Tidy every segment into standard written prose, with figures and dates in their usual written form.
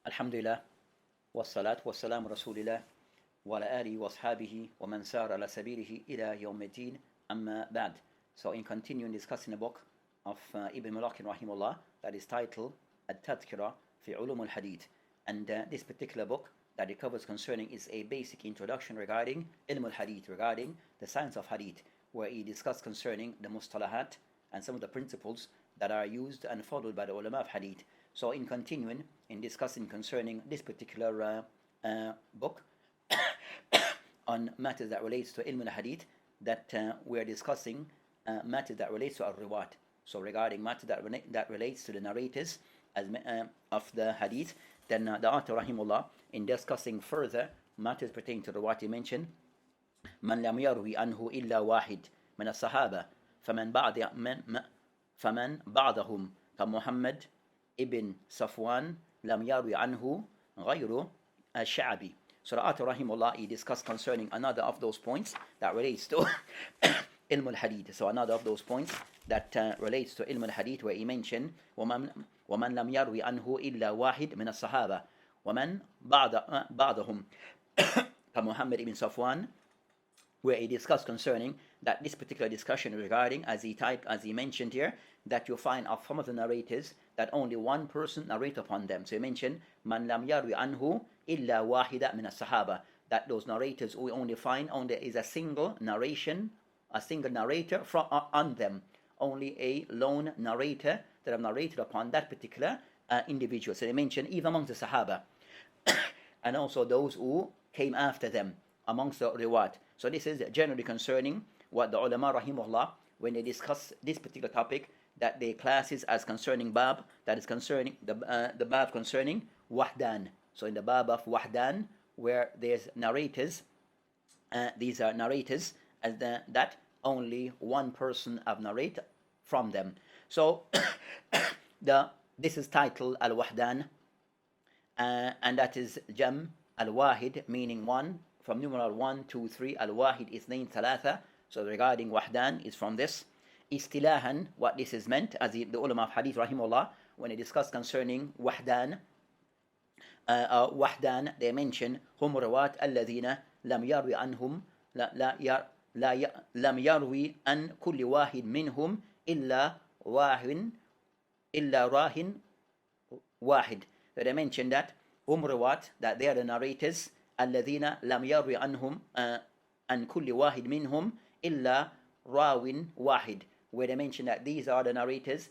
Alhamdulillah, wassalat wassalamu rasulillah, wa ala alihi wa ashabihi wa man sara ala sabilihi ila yawmiddin, amma ba'd. So in continuing discussing the book of Ibn Mulakin rahimullah that is titled At-Tadhkira fi Ulum al-Hadith. And this particular book that it covers concerning is a basic introduction regarding Ilm al-Hadith, regarding the science of Hadith, where he discussed concerning the mustalahat and some of the principles that are used and followed by the ulama of Hadith. So in continuing in discussing concerning this particular book on matters that relates to Ilm al-Hadith, that we are discussing matters that relates to al-Riwat. So regarding matters that relates to the narrators of the Hadith, then the author rahimullah in discussing further matters pertaining to Riwat, he mentioned من لم يروي عنه إلا واحد من الصحابة فمن بعضهم كمحمد ibn Safwan lam yarwi anhu ghayru al-Sha'bi. So the author rahimullah he discussed concerning another of those points that relates to Ilm al-Hadith. So another of those points that relates to Ilm al-Hadith, where he mentioned ومن لم يروي عنه إلا واحد من الصحابة ومن بعضهم كمحمد ibn Safwan, where he discussed concerning that this particular discussion regarding, as he mentioned here, that you find of some of the narrators that only one person narrate upon them. So he mentioned man lam yarwi anhu illa wahida min as-sahaba, that those narrators we only find is a single narration, a single narrator on them, only a lone narrator that have narrated upon that particular individual. So they mentioned even amongst the sahaba and also those who came after them amongst the riwat. So this is generally concerning what the ulama rahimahullah, when they discuss this particular topic, that they classes as concerning bab, that is concerning the bab concerning Wuh'dan. So in the bab of Wuh'dan, where there's narrators, these are narrators as that only one person have narrate from them. So this is titled Al-Wuh'dan, and that is Jam Al-Wahid, meaning one, from numeral 1, 2, 3. Al-Wahid is named Thalatha. So regarding Wuh'dan is from this. Istilahan, what this is meant, as the ulama of Hadith rahimahullah, when they discuss concerning Wuh'dan, Wuh'dan, they mention hum rawat alladhina lam yarwi anhum lam yarwi an kulli wahid minhum illa rahin wahid. So they mention that hum rawat, that they are the narrators, alladhina lam yarwi anhum an kulli wahid minhum illa rawin wahid, where they mention that these are the narrators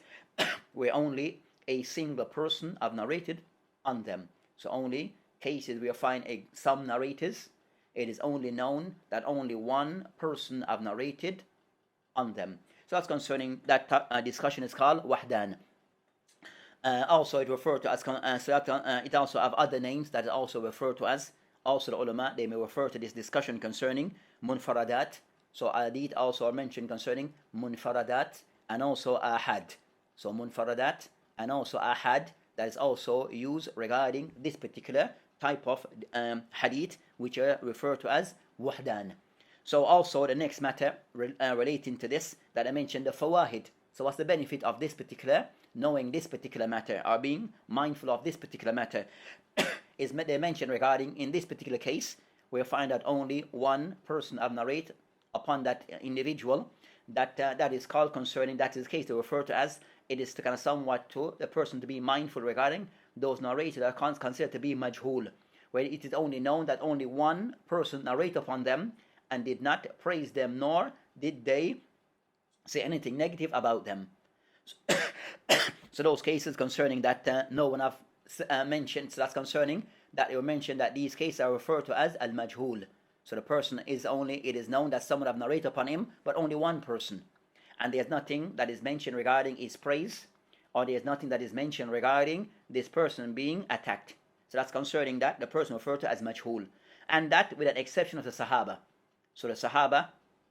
where only a single person have narrated on them. So only cases where you find some narrators, it is only known that only one person have narrated on them. So that's concerning that discussion is called Wuh'dan. Also it referred to as it also have other names that is also referred to as, also the ulama they may refer to this discussion concerning munfaradat. So Ahadith also are mentioned concerning munfaradat and also ahad. So munfaradat and also ahad, that is also used regarding this particular type of hadith, which are referred to as Wuh'dan. So also the next matter relating to this, that I mentioned the fawahid. So what's the benefit of this particular, knowing this particular matter, or being mindful of this particular matter? Is they mentioned regarding in this particular case, we find that only one person have narrate upon that individual, that is called concerning, that is the case they refer to as, it is to kind of somewhat to the person to be mindful regarding those narrators that are considered to be majhul, where it is only known that only one person narrate upon them and did not praise them, nor did they say anything negative about them. So those cases concerning that no one have mentioned, so that's concerning that they were mentioned that these cases are referred to as al-majhul. So the person is only, it is known that someone have narrated upon him, but only one person. And there's nothing that is mentioned regarding his praise, or there's nothing that is mentioned regarding this person being attacked. So that's concerning that, the person referred to as majhul. And that with an exception of the Sahaba. So the Sahaba,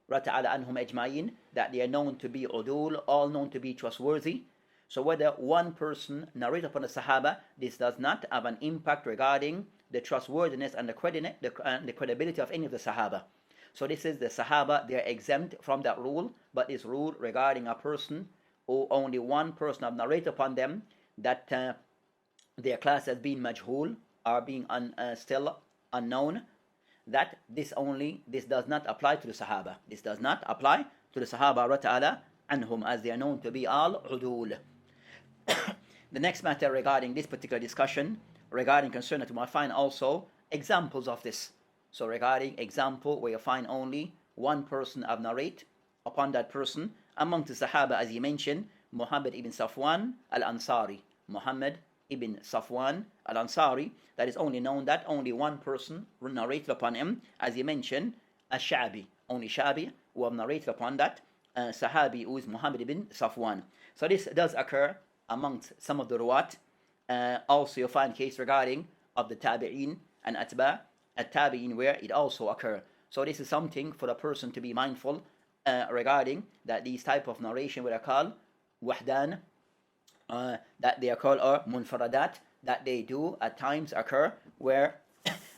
rata'ala anhum ajma'in, that they are known to be udul, all known to be trustworthy. So whether one person narrates upon the Sahaba, this does not have an impact regarding the trustworthiness and the credibility of any of the Sahaba. So this is the Sahaba, they are exempt from that rule, but this rule regarding a person or only one person have narrated upon them, that their class as being majhul, are being still unknown, that this does not apply to the Sahaba. This does not apply to the Sahaba ta'ala anhum, as they are known to be al udul. The next matter regarding this particular discussion, regarding concern that you might find also examples of this. So regarding example where you find only one person of narrate upon that person among the Sahaba, as he mentioned, Muhammad ibn Safwan al-Ansari. Muhammad ibn Safwan al-Ansari, that is only known that only one person narrated upon him, as he mentioned, Ash-Sha'bi. Only Sha'bi who have narrated upon that Sahabi, who is Muhammad ibn Safwan. So this does occur amongst some of the ruwat. Also you find case regarding of the tabi'in and atba' at-tabi'in, where it also occur. So this is something for the person to be mindful regarding that these type of narration what are called Wuh'dan, that they are called or munfaradat, that they do at times occur, where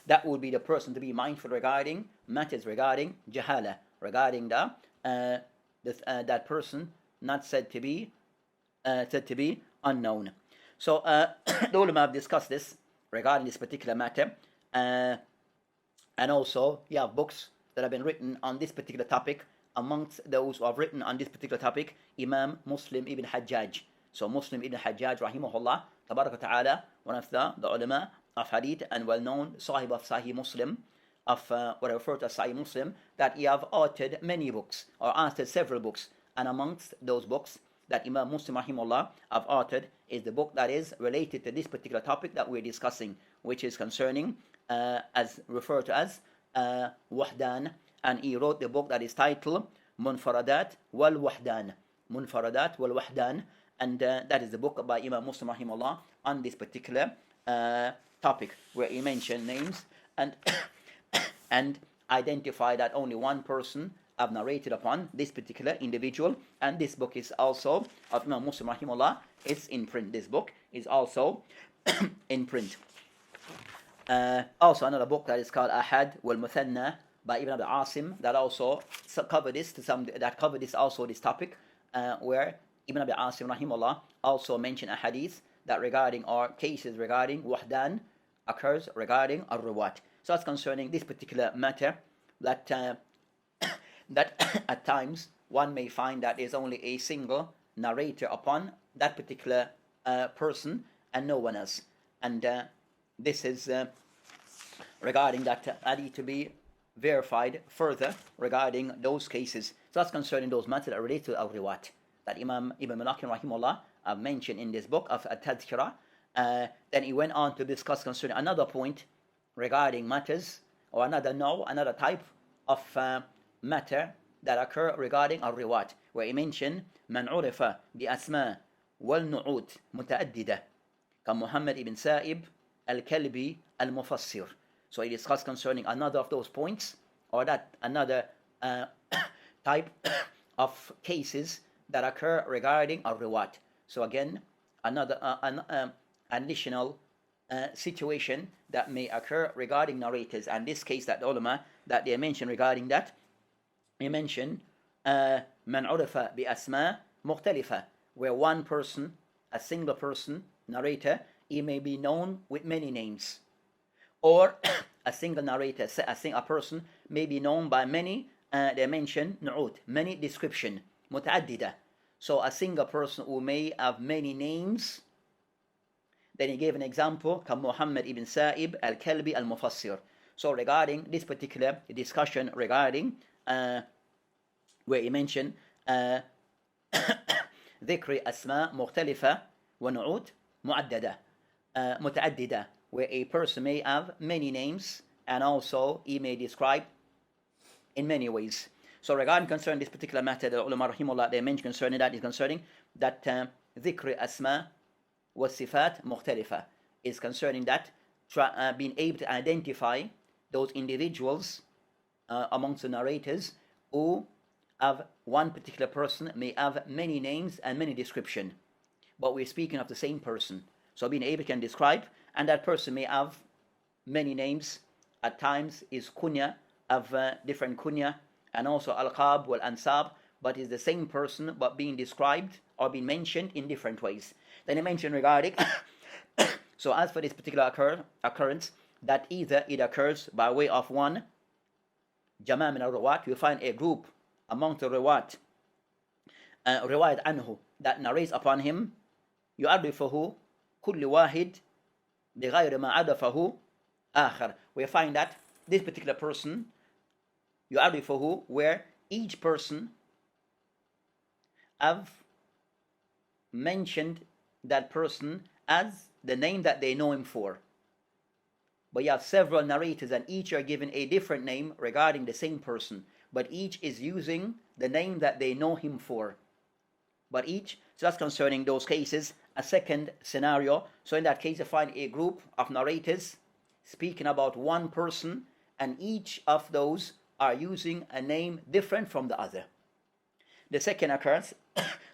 that would be the person to be mindful regarding matters regarding jahala, regarding that person not said to be unknown. So the ulama have discussed this regarding this particular matter, and also you have books that have been written on this particular topic. Amongst those who have written on this particular topic, Imam Muslim ibn Hajjaj. So Muslim ibn Hajjaj rahimahullah tabaraka ta'ala, one of the ulama of hadith and well-known sahib of Sahih Muslim, of what I refer to as Sahih Muslim, that he have authored many books, or authored several books. And amongst those books that Imam Muslim rahimahullah have authored is the book that is related to this particular topic that we're discussing, which is concerning as referred to as Wuh'dan. And he wrote the book that is titled Munfaradat wal Wuh'dan. Munfaradat wal Wuh'dan. And that is the book by Imam Muslim rahimahullah on this particular topic, where he mentioned names and and identify that only one person have narrated upon this particular individual. And this book is also of Imam Muslim rahimahullah. It's in print. This book is also in print. Also another book that is called Ahad wal Muthanna by Ibn Abi Asim, that also cover this also this topic, where Ibn Abi Asim rahimahullah also mentioned a hadith that regarding or cases regarding Wuh'dan occurs regarding ar-ruwat. So that's concerning this particular matter, that that at times one may find that there's only a single narrator upon that particular person and no one else. And this is regarding that hadith to be verified further regarding those cases. So that's concerning those matters that are related to al-riwat that Imam Ibn Malakin rahimahullah have mentioned in this book of At-Timithi. Then he went on to discuss concerning another point regarding matters or another type of matter that occur regarding al-riwat, where he mentioned man urifa bi asma wal nu'ud muta'addida ka Muhammad ibn Sa'ib al-Kalbi al-Mufassir. So he discussed concerning another of those points, or that another type of cases that occur regarding al-riwat. So again, another additional situation that may occur regarding narrators. And this case that the ulama that they mentioned regarding that, he mentioned man urifa bi asma mukhtalifa, where one person, a single person, narrator, he may be known with many names. Or a single narrator, a person may be known by many, they mention nu'ud, many description, muta'addida. So a single person who may have many names. Then he gave an example, Ka Muhammad ibn Sa'ib al-Kalbi al-Mufassir. So regarding this particular discussion regarding where he mentioned ذكر أسماء مختلفة ونعود متعددة, where a person may have many names and also he may describe in many ways. So regarding concerning this particular matter, the ulama rahimahullah they mentioned concerning that is concerning that ذكر أسماء والصفات مختلفة is concerning that being able to identify those individuals amongst the narrators who have one particular person may have many names and many description, but we're speaking of the same person. So being able to describe, and that person may have many names, at times is kunya, of different kunya, and also al-qab wal-ansab, but is the same person but being described or being mentioned in different ways. Then he mentioned regarding So as for this particular occurrence, that either it occurs by way of one Jama' min al-Rawat, you find a group among the Rawat, Riwayat anhu, that narrates upon him, يعرفه كل واحد بغير ما عرفه آخر. We find that this particular person, يعرفه, where each person have mentioned that person as the name that they know him for. But you have several narrators and each are given a different name regarding the same person, but each is using the name that they know him for. But each, so that's concerning those cases. A second scenario, so in that case you find a group of narrators speaking about one person and each of those are using a name different from the other. The second occurs,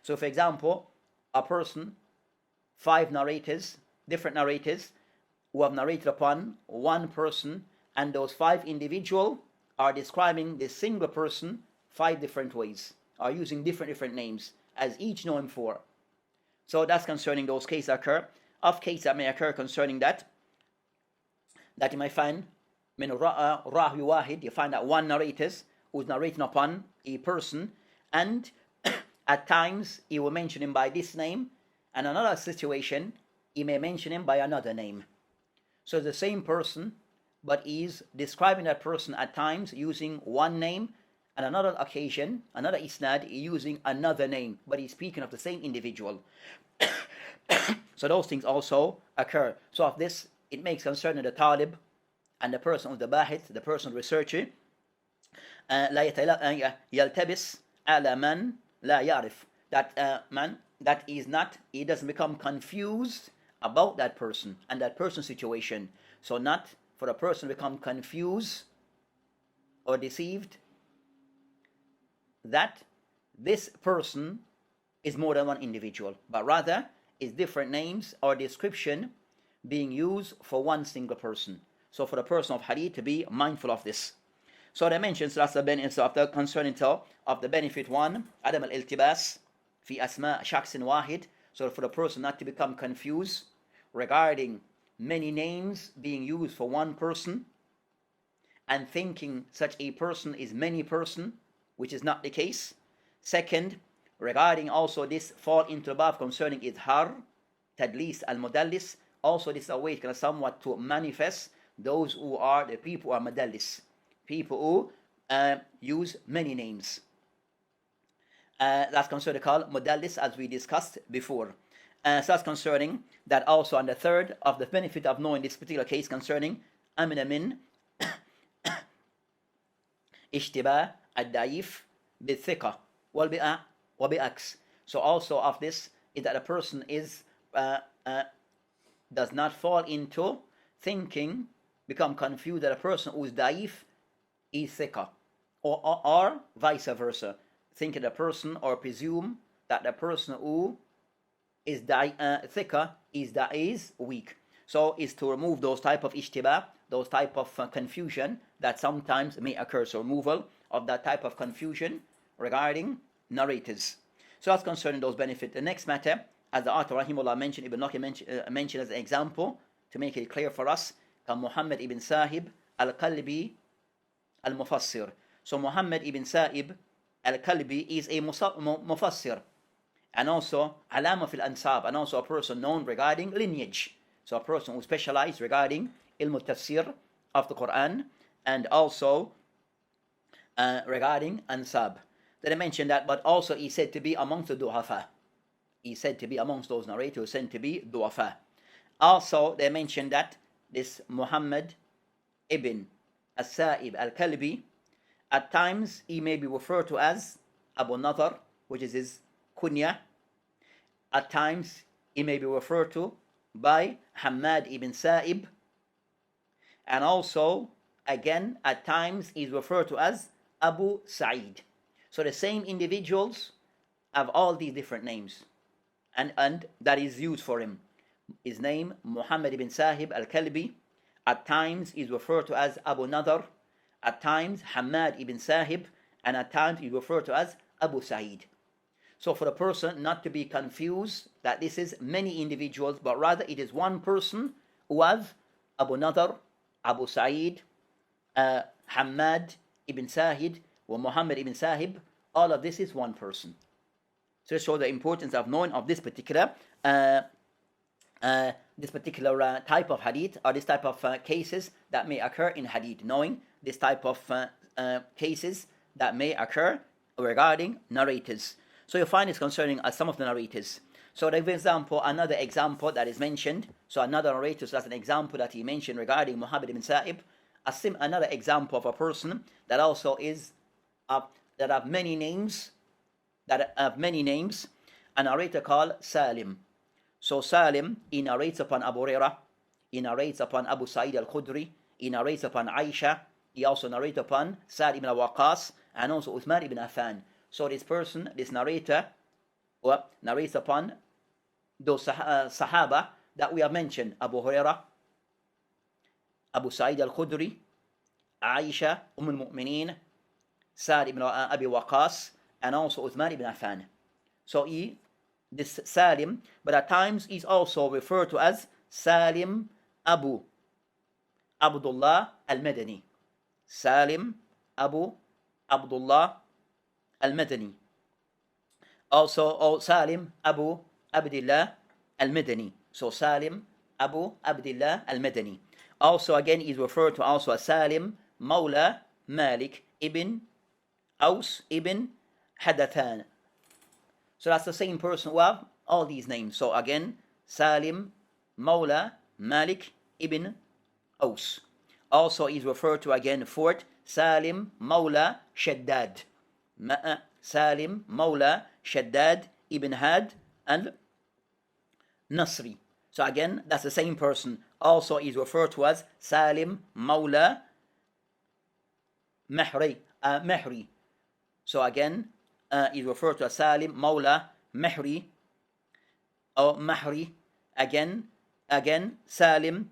so for example, a person, 5 narrators, different narrators, who have narrated upon one person, and those 5 individuals are describing this single person 5 different ways, are using different names, as each know him for. So that's concerning those cases occur. Of cases that may occur concerning that you might find, min ra'a rawi wahid, you find that one narrator who's narrating upon a person, and at times he will mention him by this name, and another situation he may mention him by another name. So the same person, but he's describing that person at times using one name, and another occasion, another isnad, using another name, but he's speaking of the same individual. So those things also occur. So of this, it makes concerning the talib and the person of the bahith, the person researcher, لا يلتبس على من لا يعرف, that man that is not, he doesn't become confused about that person and that person's situation. So not for a person to become confused or deceived that this person is more than one individual, but rather is different names or description being used for one single person. So for the person of hadith to be mindful of this. So they mentioned, so that's the benefit of the concerning of the benefit one, Adam al-iltibas fi asma shakhsin wahid. So for the person not to become confused regarding many names being used for one person and thinking such a person is many person, which is not the case. Second, regarding also this fall into the bab concerning idhar, tadlis, al-mudallis, also this is a way kind of somewhat to manifest those who are the people who are mudallis, people who use many names. That's considered called mudallis, as we discussed before. So that's concerning that also. And the third of the benefit of knowing this particular case concerning amina min ishtibah ad-daif bi-thiqa wal-bi'aks. So also of this is that a person is does not fall into thinking, become confused that a person who is daif is thiqa, or vice versa, thinking the person or presume that the person who is thiqa is weak. So is to remove those type of ishtibah, those type of confusion that sometimes may occur. So removal of that type of confusion regarding narrators. So that's concerning those benefits. The next matter, as the author rahimahullah mentioned, Ibn Naqi mentioned as an example to make it clear for us, Muhammad ibn Sahib al-Kalbi al-Mufassir. So Muhammad ibn Sahib al-Kalbi is a Mufassir, and also alama fil ansab, and also a person known regarding lineage. So a person who specialized regarding ilm tafsir of the Quran, and also regarding ansab. Then I mentioned that, but also he said to be amongst the du'afa. He said to be amongst those narrators, said to be du'afa. Also they mentioned that this Muhammad ibn as-Sa'ib al-Kalbi, at times he may be referred to as Abu Nadhr, which is his kunya. At times he may be referred to by Hamad ibn Sa'ib, and also again at times he is referred to as Abu Sa'id. So the same individuals have all these different names, and that is used for him. His name Muhammad ibn Sahib al-Kalbi, at times is referred to as Abu Nadhr, at times Hamad ibn Sahib, and at times is referred to as Abu Sa'id. So for the person not to be confused that this is many individuals, but rather it is one person who have Abu Nadar, Abu Sa'id, Hamad ibn Sahid, or Muhammad ibn Sahib. All of this is one person. So it shows the importance of knowing of this particular type of hadith, or this type of cases that may occur in hadith. Knowing this type of cases that may occur regarding narrators. So you find this concerning some of the narrators. So, for example, another example that is mentioned. So another narrator, so that's an example that he mentioned regarding Muhammad ibn Sa'ib. Another example of a person that also is that have many names. A narrator called Salim. So Salim, he narrates upon Abu Hurairah, he narrates upon Abu Sa'id al-Khudri, he narrates upon Aisha, he also narrates upon Sa'd ibn Waqqas, and also Uthman ibn Affan. So this person, this narrator, narrates upon those Sahaba that we have mentioned: Abu Hurairah, Abu Sa'id al-Khudri, Aisha, al-Mu'mineen, Sa'd ibn Abi Waqqas, and also Uthman ibn Affan. So this Salim, but at times he's also referred to as Salim Abu Abdullah al-Madani. Salim Abu Abdullah al-Madani. Also, Salim Abu Abdullah al-Madani. So Salim Abu Abdullah al-Madani. Also, again, is referred to also as Salim Mawla Malik ibn Aus ibn Hadathan. So that's the same person who have all these names. So again, Salim Mawla Malik ibn Aus. Also is referred to again fourth, Salim Mawla Shaddad. Salim Mawla Shaddad ibn Had and Nasri. So again, that's the same person. Also is referred to as Salim Mawla Mahri. So again, is referred to as Salim Mawla Mahri or Mahri. Again, Salim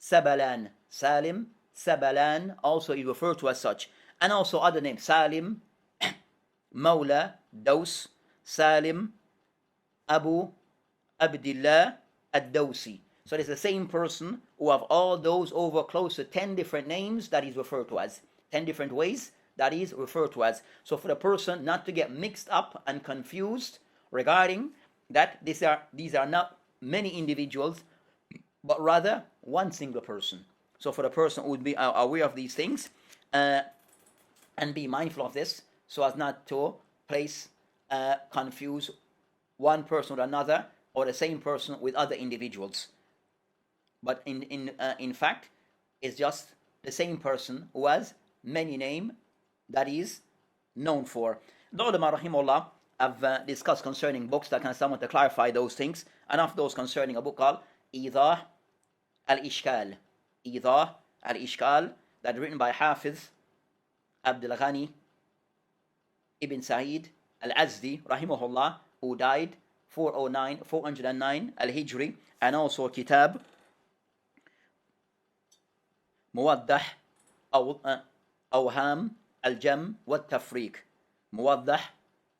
Sabalan. Salim Sabalan also is referred to as such. And also other names: Salim Mawla Daus, Salim Abu Abdullah ad-Dawsi. So it's the same person who have all those over close to 10 different names that is referred to as, 10 different ways that is referred to as. So for the person not to get mixed up and confused regarding that these are not many individuals, but rather one single person. So for the person who would be aware of these things and be mindful of this, so as not to confuse one person with another, or the same person with other individuals. But in fact, it's just the same person who has many names that is known for. The ulama rahimahullah have discussed concerning books that can somewhat to clarify those things, and of those concerning a book called Idah al-Ishkal. Idah al-Ishkal, that written by Hafiz Abdul Ghani ibn Sa'id al-Azdi rahimahullah, who died 409 al-Hijri, and also Kitab Muwaddah Awham al-Jam wat-Tafriq. Muwaddah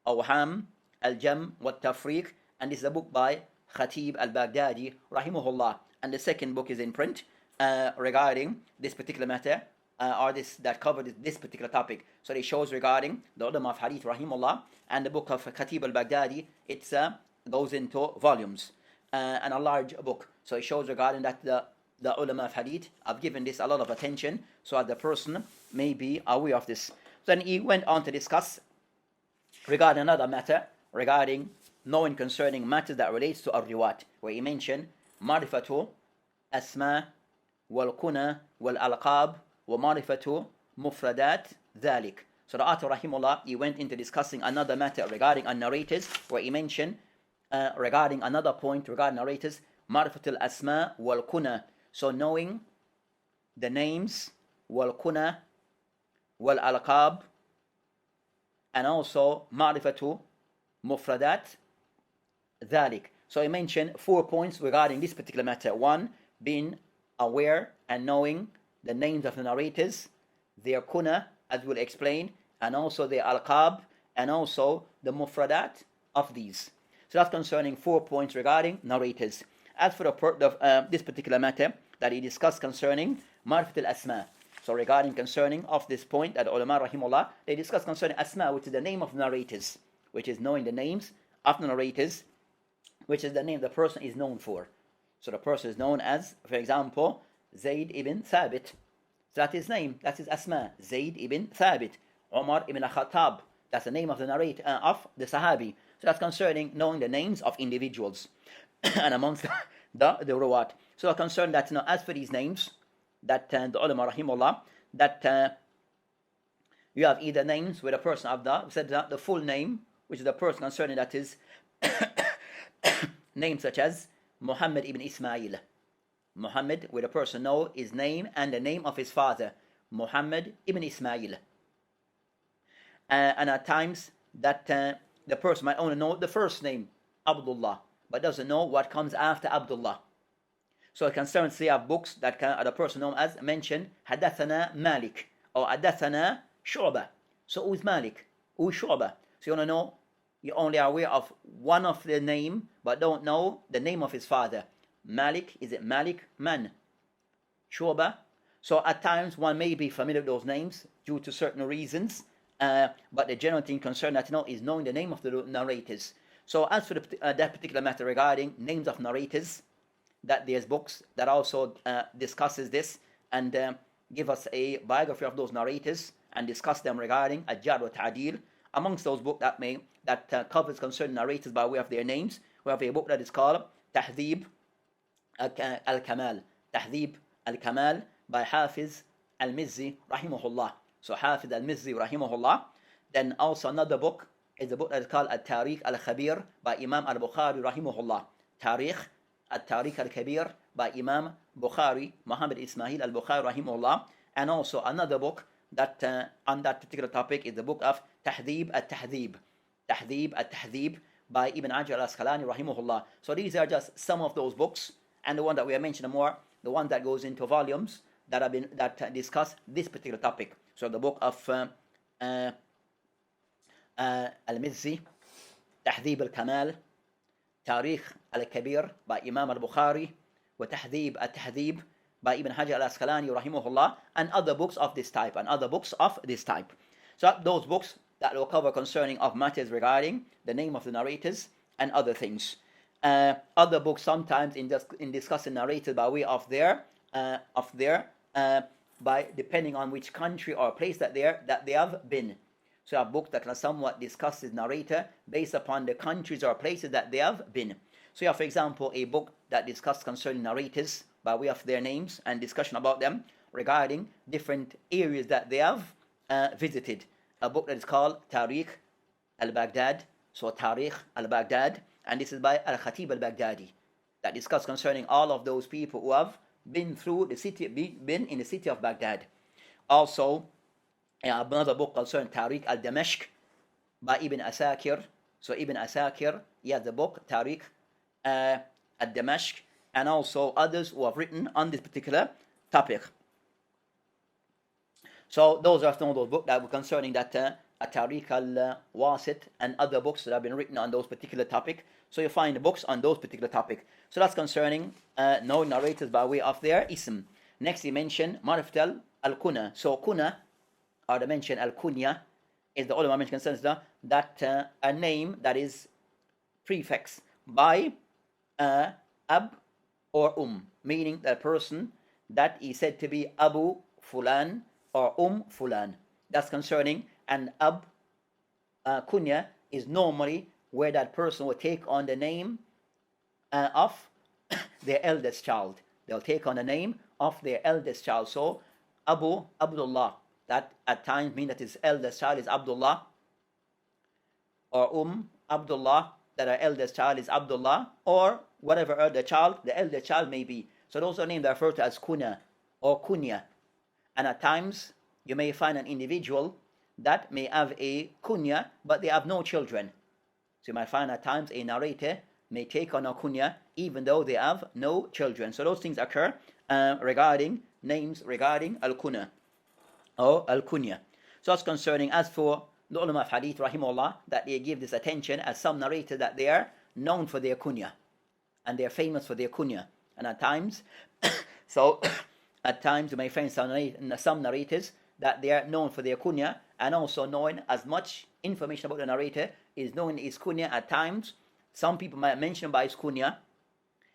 Awham al-Jam wat-Tafriq, and this is a book by Khatib al-Baghdadi rahimahullah. And the second book is in print regarding this particular matter, or this that covered this particular topic. So it shows regarding the ulama of hadith rahimahullah, and the book of Khatib al-Baghdadi, it's goes into volumes and a large book. So it shows regarding that the ulama of hadith have given this a lot of attention, so that the person may be aware of this. Then he went on to discuss regarding another matter, regarding knowing concerning matters that relates to ar-riwat, where he mentioned marifatu asma wal kuna wal alqab wa marifatu mufradat dhalik. So the author rahimullah, he went into discussing another matter regarding narrators, where he mentioned regarding another point regarding narrators, marifatul asma wal kuna. So knowing the names, wal kuna wal alqab, and also marifatu mufradat dhalik. So he mentioned 4 points regarding this particular matter. One, being aware and knowing the names of the narrators, their kuna, as we'll explain, and also their alqab, and also the mufradat of these. So that's concerning 4 points regarding narrators. As for this particular matter that he discussed concerning Marifat al-Asma, so regarding concerning of this point that ulama rahimullah, they discuss concerning Asma, which is the name of narrators, which is knowing the names of the narrators, which is the name the person is known for. So the person is known as, for example, Zayd ibn Thabit. So that's his name, that's his Asma, Zayd ibn Thabit. Umar ibn Khattab, that's the name of the narrator, of the Sahabi. So that's concerning knowing the names of individuals and amongst the ruwat. So concerned that, as for these names, that the ulama rahimullah, that you have either names with a person of the full name, which is the person concerning that is names such as Muhammad ibn Ismail. Muhammad, where the person know his name and the name of his father, Muhammad ibn Ismail. And at times that the person might only know the first name, Abdullah, but doesn't know what comes after Abdullah. So it concerns say of books that the person known as mentioned Hadathana Malik or Hadathana Shu'bah. So who is Malik? Who is Shu'bah? So you want to know, you only are aware of one of the name, but don't know the name of his father. Malik, is it Malik? Man. Shu'bah. So at times one may be familiar with those names due to certain reasons, but the general thing concerned that is knowing the name of the narrators. So as for that particular matter regarding names of narrators, that there's books that also discusses this and give us a biography of those narrators and discuss them regarding Al-Jar wa Ta'dil. Amongst those books that covers concerning narrators by way of their names, we have a book that is called Tahdhib al-Kamal. Tahdhib al-Kamal by Hafiz al-Mizzi rahimahullah. So Hafiz al-Mizzi rahimahullah. Then also another book is a book that is called At-Tariq al-Khabir by Imam al-Bukhari rahimahullah. At-Tariq al-Kabir by Imam Bukhari, Muhammad Ismail al-Bukhari rahimahullah. And also another book that on that particular topic is the book of Tahdhib al-Tahdhib. Tahdhib al-Tahdhib by Ibn Hajar al-Asqalani rahimahullah. So these are just some of those books, and the one that we have mentioned more, the one that goes into volumes that discuss this particular topic. So the book of al-Mizzi, Tahdhib al-Kamal, Tariq al-Kabir by Imam al-Bukhari, wa Tahdhib al-Tahdhib by Ibn Hajar al-Asqalani rahimahullah, and other books of this type, So those books that will cover concerning of matters regarding the name of the narrators and other things. Other books sometimes in discussing narrators by way of their by depending on which country or place that they have been. So a book that can somewhat discuss the narrator based upon the countries or places that they have been. So you have, for example, a book that discusses concerning narrators by way of their names and discussion about them regarding different areas that they have visited. A book that is called Tariq al-Baghdad. So Tariq al-Baghdad, and this is by Al-Khatib al-Baghdadi, that discuss concerning all of those people who have been through the city, been in the city of Baghdad. Also, another book concerning Tariq al-Damashq by Ibn Asakir. So Ibn Asakir, he has the book Tariq al-Damashq, and also others who have written on this particular topic. So those are some of those books that were concerning that Tariq al-Wasit and other books that have been written on those particular topic. So you find the books on those particular topic. So that's concerning knowing narrators by way of their ism. Next he mentioned Marifat al-Kuna. So Kuna, or the mention al-Kunya, is the ulama mention concerns that a name that is prefix by ab or meaning that person that is said to be Abu Fulan or Fulan. That's concerning an ab kunya is normally where that person will take on the name of their eldest child. They'll take on the name of their eldest child. So Abu Abdullah, that at times mean that his eldest child is Abdullah, or Abdullah, that our eldest child is Abdullah, or whatever the eldest child may be. So those are names that are referred to as kuna or kunya. And at times you may find an individual that may have a kunya, but they have no children. So you might find at times a narrator may take on a kunya even though they have no children. So those things occur regarding names regarding al-kuna or al-kunya. So that's concerning. As for the ulama of hadith, rahimahullah, that they give this attention as some narrators that they are known for their kunya, and they are famous for their kunya. And at times, so at times you may find some narrators that they are known for their kunya, and also knowing as much information about the narrator is known his kunya. At times, some people might mention by his kunya,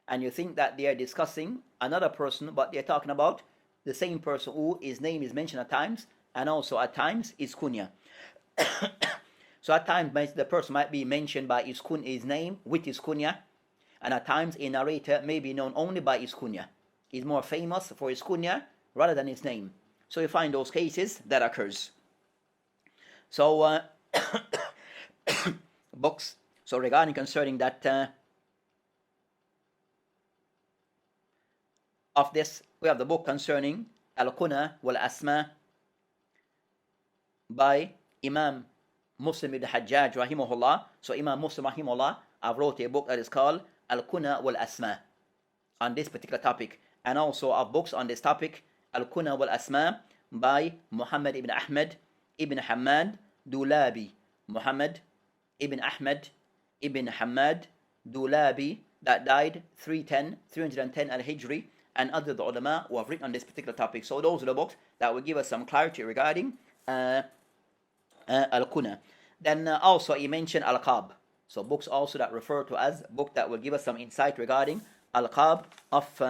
and you think that they are discussing another person, but they're talking about the same person who his name is mentioned at times, and also at times his kunya. So at times the person might be mentioned by his name with his kunya, and at times a narrator may be known only by his kunya. He's more famous for his kunya rather than his name. So you find those cases that occurs. So books. So regarding concerning that of this, we have the book concerning Al-Kuna wal-Asma by Imam Muslim ibn Hajjaj rahimahullah. So Imam Muslim rahimahullah have wrote a book that is called Al-Kuna wal-Asma on this particular topic, and also of books on this topic, Al-Kuna wal-Asma by Muhammad ibn Ahmad ibn Hamad Dulabi. Muhammad ibn Ahmad ibn Hamad Dulabi, that died 310 al-Hijri, and other the ulama who have written on this particular topic. So those are the books that will give us some clarity regarding Al-Kuna. Then also he mentioned Al-Qab. So books also that refer to as book that will give us some insight regarding Al-Qab of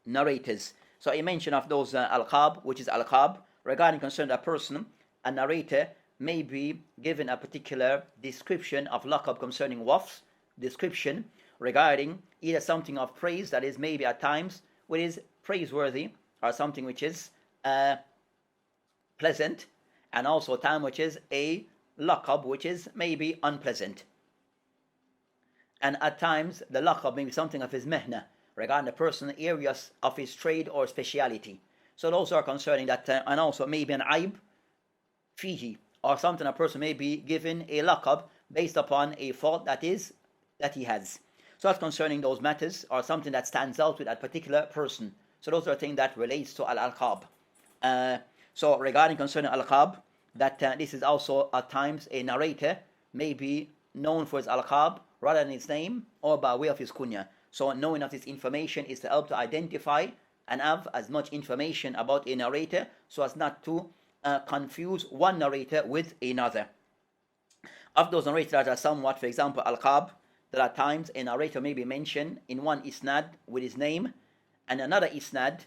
narrators. So he mentioned of those Al-Qab, which is Al-Qab, regarding concern a person, a narrator may be given a particular description of laqab concerning wafs, description regarding either something of praise that is maybe at times which is praiseworthy, or something which is pleasant, and also time which is a laqab which is maybe unpleasant. And at times the laqab may be something of his mehna, regarding the person areas of his trade or speciality. So those are concerning that, and also maybe an aib fihi, or something a person may be given a laqab based upon a fault that he has. So that's concerning those matters, or something that stands out with that particular person. So those are things that relates to al-alqab. So regarding concerning al-alqab, that this is also at times a narrator may be known for his alqab rather than his name, or by way of his kunya. So knowing of this information is to help to identify and have as much information about a narrator, so as not to confuse one narrator with another. Of those narrators that are somewhat, for example, alqab, there are times a narrator may be mentioned in one isnad with his name, and another isnad,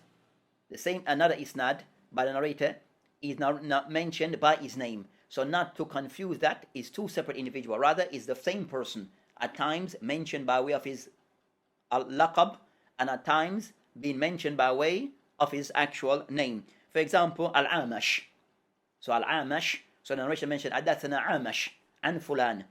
another isnad by the narrator is not mentioned by his name. So not to confuse that is two separate individuals, rather is the same person, at times mentioned by way of his laqab, and at times being mentioned by way of his actual name. For example, al-Amash. So al-Amash, so the narration mentioned Hadathana Amash an Fulan.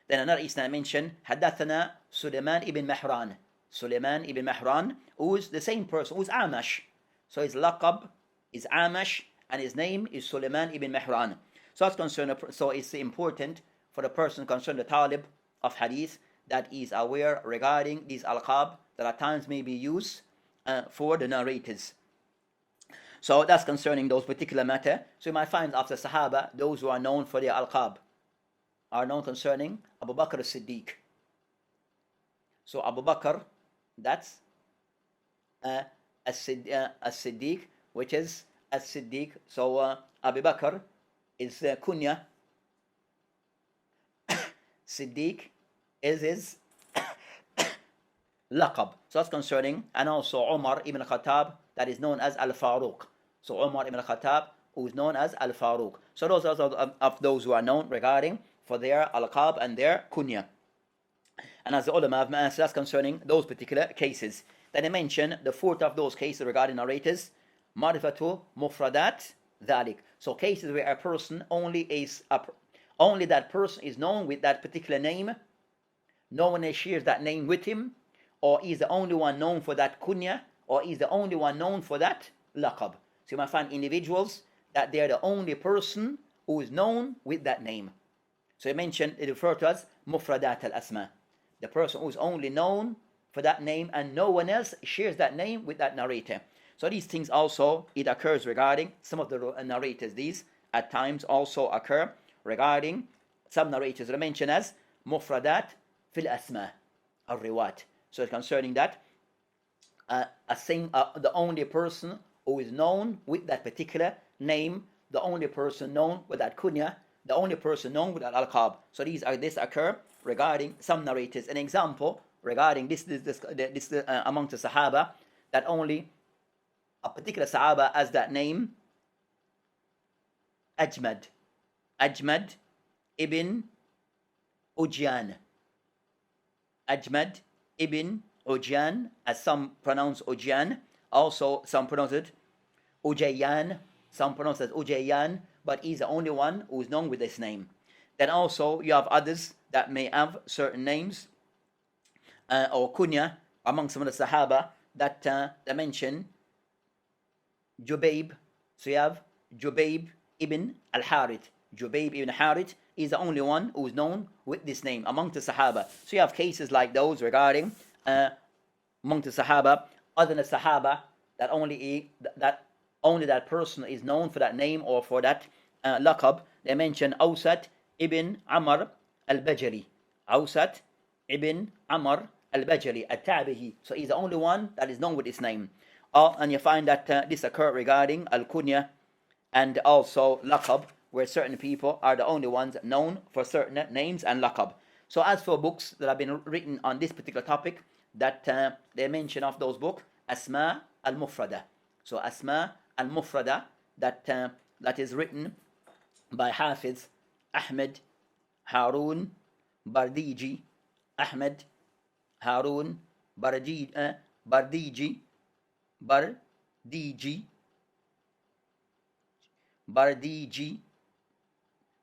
Then another isnad mentioned Hadathana Sulaiman ibn Mahran. Sulaiman ibn Mahran, who is the same person, who is Amash. So his laqab is Amash, and his name is Sulaiman ibn Mahran. So that's concerned. So it's important for the person concerned, the talib of hadith, that is aware regarding these alqab that at times may be used for the narrators. So that's concerning those particular matter. So you might find after Sahaba, those who are known for their alqab are known concerning Abu Bakr as-Siddiq. So Abu Bakr, that's as-Siddiq, which is as-Siddiq. So Abu Bakr is kunya. Siddiq is his laqab. So that's concerning. And also Umar ibn Khattab, that is known as Al-Faruq. So Umar ibn Khattab, who is known as Al-Faruq. So those are of those who are known regarding for their alqab and their kunya. And as the ulama have answered, that's concerning those particular cases. Then they mention the fourth of those cases regarding narrators, Marifatu Mufradat Dhalik. So cases where a person only that person is known with that particular name, no one else shares that name with him, or is the only one known for that kunya, or is the only one known for that laqab. So you might find individuals that they are the only person who is known with that name. So you mentioned, it referred to as Mufradat al-Asma. The person who is only known for that name and no one else shares that name with that narrator. So these things also, it occurs regarding some of the narrators. These at times also occur regarding some narrators that are mentioned as mufradat fil asma or riwat. So concerning that, the only person who is known with that particular name, the only person known with that kunya, the only person known with that alqab. So this occur regarding some narrators. An example regarding this among the Sahaba, that only a particular Sahaba has that name, Ajmad ibn Ujyan. Ajmad ibn Ujyan, as some pronounce Ujyan, also some pronounce it Ujayyan, some pronounce it Ujayyan, but he's the only one who is known with this name. Then also you have others that may have certain names or kunya among some of the Sahaba that they mention Jubayb. So you have Jubayb ibn al-Harith. Jubayb ibn Harith is the only one who is known with this name among the Sahaba. So you have cases like those regarding among the Sahaba, other than the Sahaba, that only that person is known for that name or for that laqab. They mention Awsat ibn Amr al-Bajali. Awsat ibn Amr al-Bajali, at-Tabihi. So he's the only one that is known with this name. And you find that this occurs regarding al-Kunya and also laqab, where certain people are the only ones known for certain names and laqab. So as for books that have been written on this particular topic, that they mention of those books, Asma al-Mufrada. So Asma al-Mufrada, that is written by Hafiz Ahmed Harun Bardiji. Ahmed Harun Bardiji,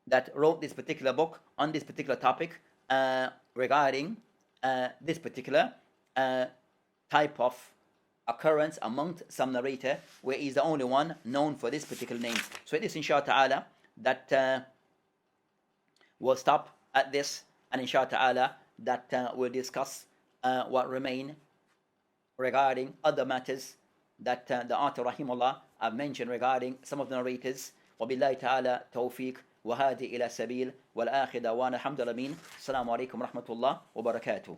that wrote this particular book on this particular topic regarding this particular type of occurrence amongst some narrator, where he's the only one known for this particular name. So it is inshallah ta'ala that we'll stop at this, and inshallah ta'ala that we'll discuss what remain regarding other matters that the author rahimahullah have mentioned regarding some of the narrators. وبالله تعالى توفيق وهادي إلى سبيل والآخر دعوانا الحمد لله. السلام عليكم ورحمة الله وبركاته.